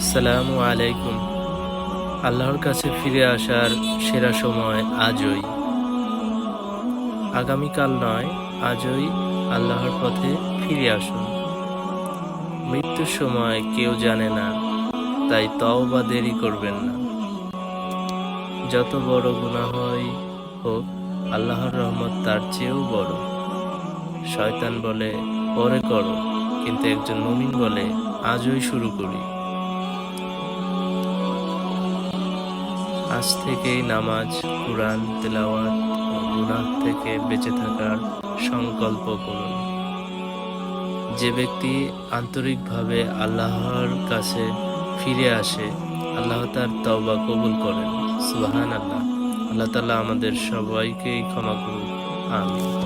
আসসালামু আলাইকুম। আল্লাহর কাছে ফিরে আসার সেরা সময় আজই। আগামীকাল নয়, আজই আল্লাহর পথে ফিরে আসুন। মৃত্যুর সময় কেউ জানে না, তাই তওবা দেরি করবেন না। যত বড় গুনাহই হোক, আল্লাহর রহমত তার চেয়েও বড়। শয়তান বলে পরে করো, কিন্তু একজন মুমিন বলে আজই শুরু করি। আজ থেকেই নামাজ, কুরআন তেলাওয়াত ও গুনাহ থেকে বেঁচে থাকার সংকল্প করুন। যে ব্যক্তি আন্তরিকভাবে আল্লাহর কাছে ফিরে আসে, আল্লাহ তার তওবা কবুল করেন। সুবহানাল্লাহ। আল্লাহ তাআলা আমাদের সবাইকেই ক্ষমা করুন। আমিন।